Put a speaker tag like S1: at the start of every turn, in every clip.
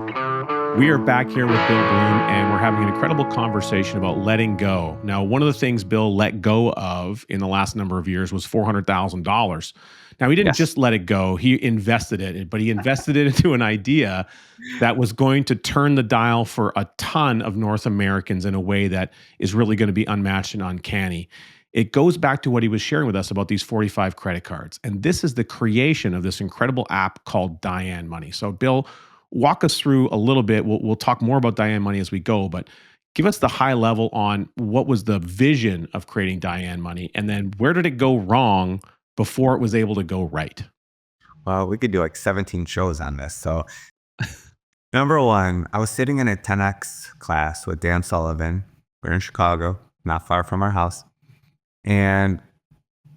S1: We are back here with Bill Bloom, and we're having an incredible conversation about letting go. Now, one of the things Bill let go of in the last number of years was $400,000. Now, he didn't
S2: Yes.
S1: just let it go, he invested it, but he invested it into an idea that was going to turn the dial for a ton of North Americans in a way that is really going to be unmatched and uncanny. It goes back to what he was sharing with us about these 45 credit cards. And this is the creation of this incredible app called Diane Money. So, Bill, walk us through a little bit. We'll talk more about Diane Money as we go, but give us the high level on what was the vision of creating Diane Money, and then where did it go wrong before it was able to go right?
S2: Well, we could do like 17 shows on this. So, number one, I was sitting in a 10X class with Dan Sullivan. We're in Chicago, not far from our house. And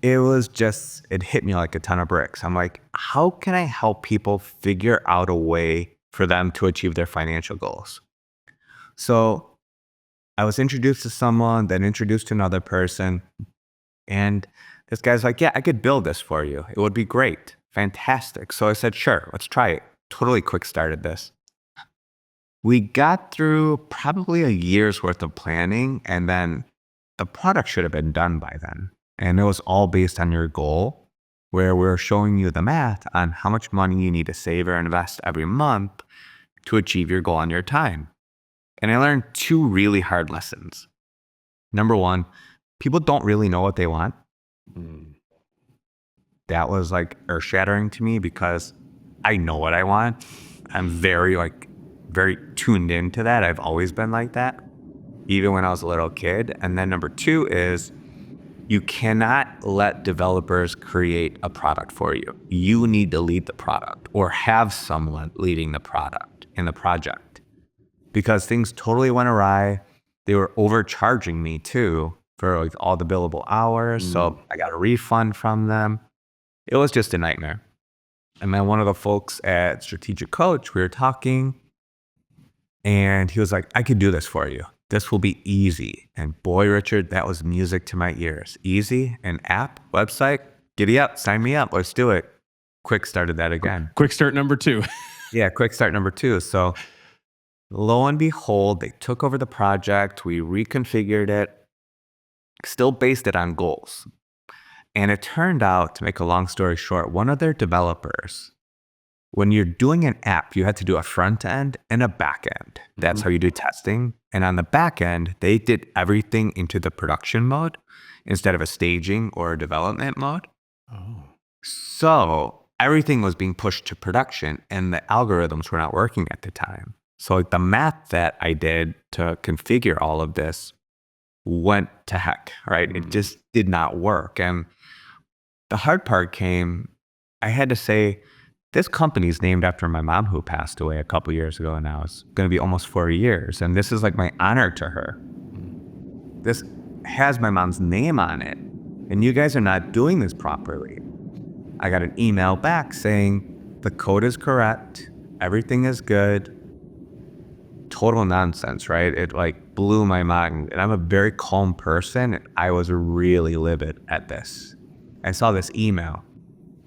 S2: it hit me like a ton of bricks. I'm like, how can I help people figure out a way for them to achieve their financial goals? So I was introduced to someone, then introduced to another person. And this guy's like, yeah, I could build this for you. It would be great. Fantastic. So I said, sure, let's try it. Totally quick started this. We got through probably a year's worth of planning, and then the product should have been done by then. And it was all based on your goal, where we're showing you the math on how much money you need to save or invest every month to achieve your goal on your time. And I learned two really hard lessons. Number one, people don't really know what they want. That was like earth-shattering to me because I know what I want. I'm very tuned into that. I've always been like that, even when I was a little kid. And then number two is you cannot let developers create a product for you. You need to lead the product or have someone leading the product in the project, because things totally went awry. They were overcharging me too for like all the billable hours. So I got a refund from them. It was just a nightmare. And then one of the folks at Strategic Coach, we were talking, and he was like, I could do this for you. This will be easy. And boy, Richard, that was music to my ears. Easy, an app, website, giddy up, sign me up, let's do it. Quick started that again.
S1: Quick start number two.
S2: Yeah, quick start number two. So lo and behold, they took over the project. We reconfigured it, still based it on goals. And it turned out, to make a long story short, one of their developers, when you're doing an app, you had to do a front end and a back end. That's how you do testing. And on the back end, they did everything into the production mode instead of a staging or a development mode.
S1: Oh.
S2: So everything was being pushed to production, and the algorithms were not working at the time. So like the math that I did to configure all of this went to heck, right? It just did not work. And the hard part came, I had to say, this company is named after my mom, who passed away a couple years ago now. It's going to be almost 4 years. And this is like my honor to her. This has my mom's name on it. And you guys are not doing this properly. I got an email back saying the code is correct. Everything is good. Total nonsense, right? It like blew my mind. And I'm a very calm person. And I was really livid at this. I saw this email.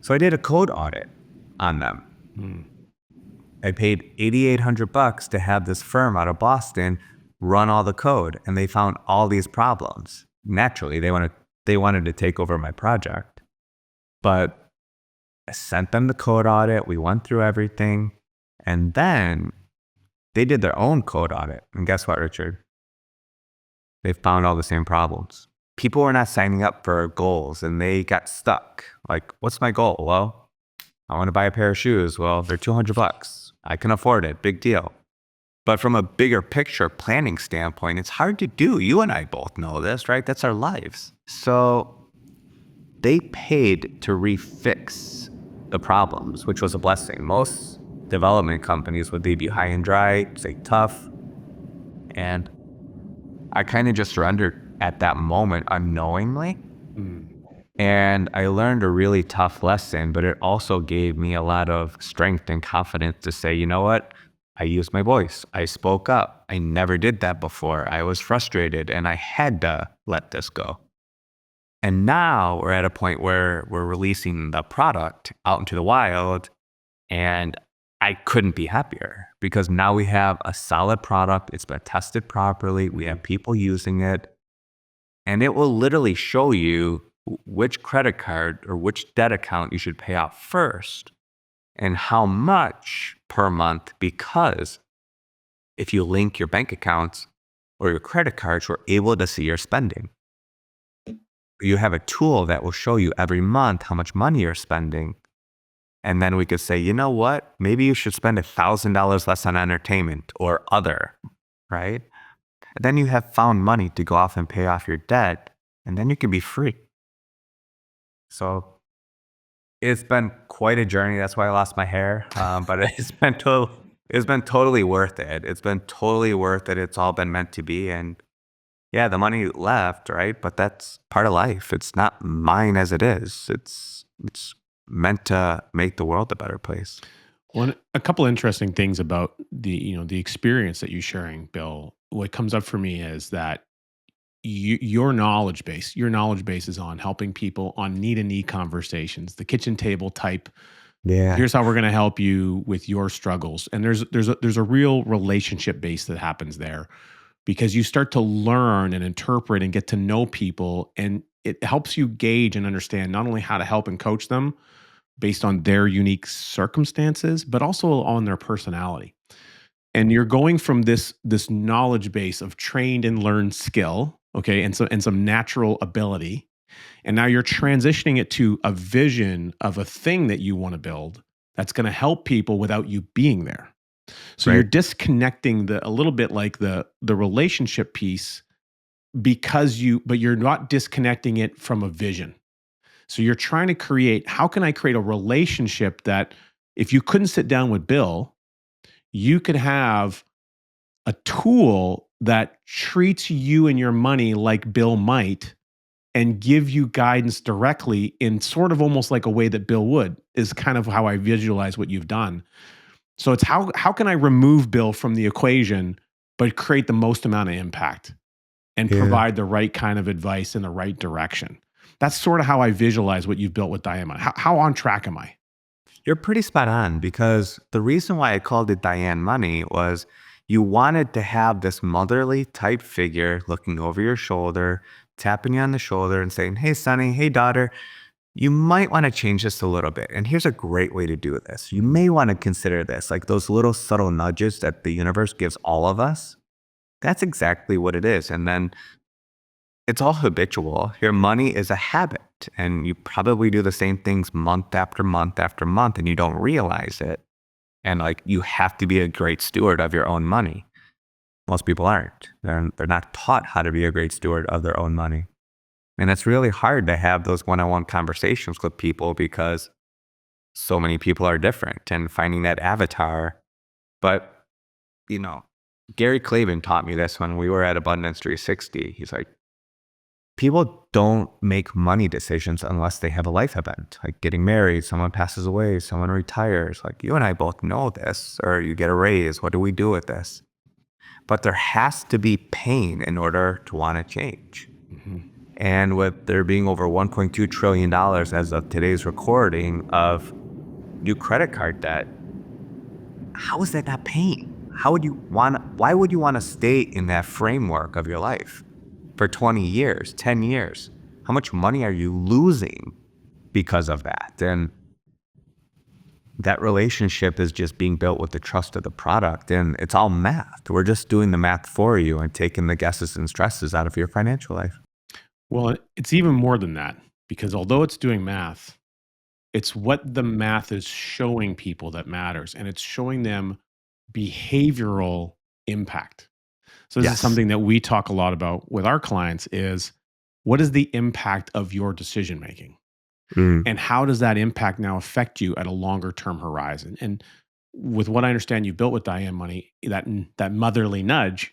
S2: So I did a code audit on them. I paid $8,800 to have this firm out of Boston run all the code, and they found all these problems. Naturally, they wanted to take over my project. But I sent them the code audit. We went through everything, and then they did their own code audit. And guess what, Richard? They found all the same problems. People were not signing up for goals, and they got stuck. Like, what's my goal? Well, I want to buy a pair of shoes. Well, they're $200. I can afford it. Big deal. But from a bigger picture planning standpoint, it's hard to do. You and I both know this, right? That's our lives. So they paid to refix the problems, which was a blessing. Most development companies would leave you high and dry, say tough. And I kind of just surrendered at that moment unknowingly. And I learned a really tough lesson, but it also gave me a lot of strength and confidence to say, you know what? I used my voice. I spoke up. I never did that before. I was frustrated, and I had to let this go. And now we're at a point where we're releasing the product out into the wild, and I couldn't be happier because now we have a solid product. It's been tested properly. We have people using it, and it will literally show you which credit card or which debt account you should pay off first and how much per month. Because if you link your bank accounts or your credit cards, you're able to see your spending. You have a tool that will show you every month how much money you're spending. And then we could say, you know what? Maybe you should spend $1,000 less on entertainment or other, right? And then you have found money to go off and pay off your debt, and then you can be free. So it's been quite a journey. That's why I lost my hair. But it's been totally worth it. It's been totally worth it. It's all been meant to be. And yeah, the money left, right? But that's part of life. It's not mine as it is. It's meant to make the world a better place.
S1: One a couple interesting things about the experience that you're sharing, Bill. What comes up for me is that your knowledge base is on helping people on knee to knee conversations, the kitchen table type.
S2: Yeah.
S1: Here's how we're going to help you with your struggles, and there's a real relationship base that happens there because you start to learn and interpret and get to know people, and it helps you gauge and understand not only how to help and coach them based on their unique circumstances, but also on their personality. And you're going from this knowledge base of trained and learned skill, okay, and some natural ability, and now you're transitioning it to a vision of a thing that you want to build that's going to help people without you being there. So you're
S2: Right.
S1: disconnecting the a little bit like the relationship piece but you're not disconnecting it from a vision. So you're trying to create, how can I create a relationship that if you couldn't sit down with Bill, you could have a tool that treats you and your money like Bill might and give you guidance directly in sort of almost like a way that Bill would, is kind of how I visualize what you've done. So it's how can I remove Bill from the equation but create the most amount of impact and
S2: Yeah.
S1: provide the right kind of advice in the right direction. That's sort of how I visualize what you've built with Diane Money. How on track am I?
S2: You're pretty spot on because the reason why I called it Diane Money was you wanted to have this motherly type figure looking over your shoulder, tapping you on the shoulder and saying, "Hey, Sonny, hey, daughter, you might want to change this a little bit. And here's a great way to do this. You may want to consider this, like those little subtle nudges that the universe gives all of us. That's exactly what it is. And then it's all habitual. Your money is a habit, and you probably do the same things month after month after month, and you don't realize it. And like you have to be a great steward of your own money. Most people aren't. They're not taught how to be a great steward of their own money. And it's really hard to have those one-on-one conversations with people because so many people are different and finding that avatar. But, you know, Gary Clavin taught me this when we were at Abundance 360. He's like, people don't make money decisions unless they have a life event, like getting married, someone passes away, someone retires. Like you and I both know this, or you get a raise. What do we do with this? But there has to be pain in order to want to change.
S1: Mhm.
S2: And with there being over $1.2 trillion as of today's recording of new credit card debt, how is that not pain? Why would you want to stay in that framework of your life for 20 years, 10 years? How much money are you losing because of that? And that relationship is just being built with the trust of the product. And it's all math. We're just doing the math for you and taking the guesses and stresses out of your financial life.
S1: Well, it's even more than that because although it's doing math, it's what the math is showing people that matters, and it's showing them behavioral impact. So this is
S2: Yes.
S1: something that we talk a lot about with our clients is what is the impact of your decision making?
S2: Mm,
S1: And how does that impact now affect you at a longer term horizon? And with what I understand you built with Diane Money, that motherly nudge,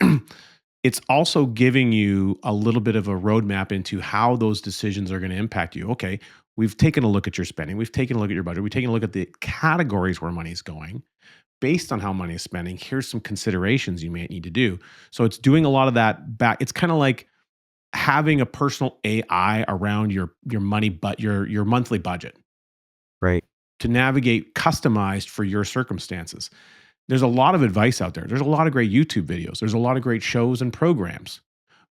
S1: it's also giving you a little bit of a roadmap into how those decisions are going to impact you. Okay, we've taken a look at your spending, we've taken a look at your budget, we've taken a look at the categories where money is going. Based on how money is spending, here's some considerations you may need to do. So it's doing a lot of that back. It's kind of like having a personal AI around your money, but your monthly budget.
S2: right.
S1: to navigate customized for your circumstances. There's a lot of advice out there. There's a lot of great YouTube videos. There's a lot of great shows and programs.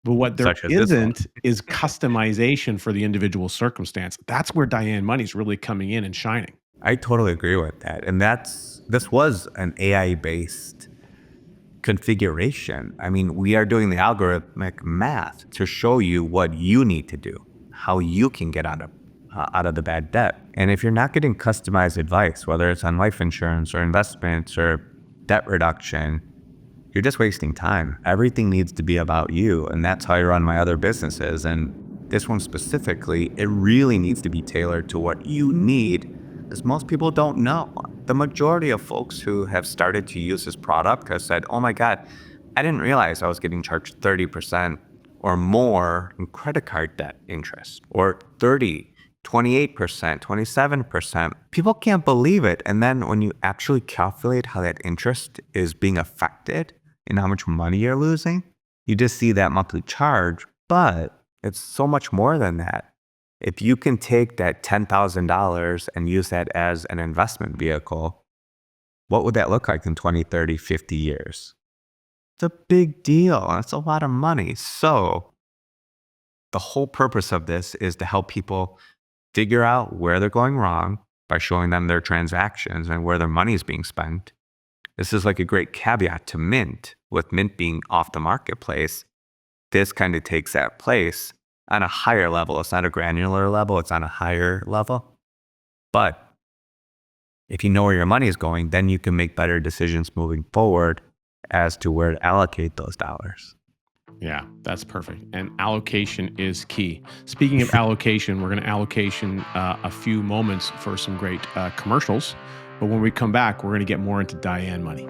S1: But what there
S2: such as this one.
S1: isn't is customization for the individual circumstance. That's where Diane Money's really coming in and shining.
S2: I totally agree with that. And this was an AI based configuration. I mean, we are doing the algorithmic math to show you what you need to do, how you can get out of the bad debt. And if you're not getting customized advice, whether it's on life insurance or investments or debt reduction, you're just wasting time. Everything needs to be about you. And that's how I run my other businesses. And this one specifically, it really needs to be tailored to what you need, as most people don't know. The majority of folks who have started to use this product have said, oh my God, I didn't realize I was getting charged 30% or more in credit card debt interest, or 30, 28%, 27%. People can't believe it. And then when you actually calculate how that interest is being affected and how much money you're losing, you just see that monthly charge, but it's so much more than that. If you can take that $10,000 and use that as an investment vehicle, what would that look like in 20, 30, 50 years? It's a big deal. That's a lot of money. So the whole purpose of this is to help people figure out where they're going wrong by showing them their transactions and where their money is being spent. This is like a great caveat to Mint. With Mint being off the marketplace, this kind of takes that place on a higher level. It's not a granular level, it's on a higher level. But if you know where your money is going, then you can make better decisions moving forward as to where to allocate those dollars.
S1: Yeah, that's perfect. And allocation is key. Speaking of allocation, we're going to allocation a few moments for some great commercials. But when we come back, we're going to get more into Diane Money.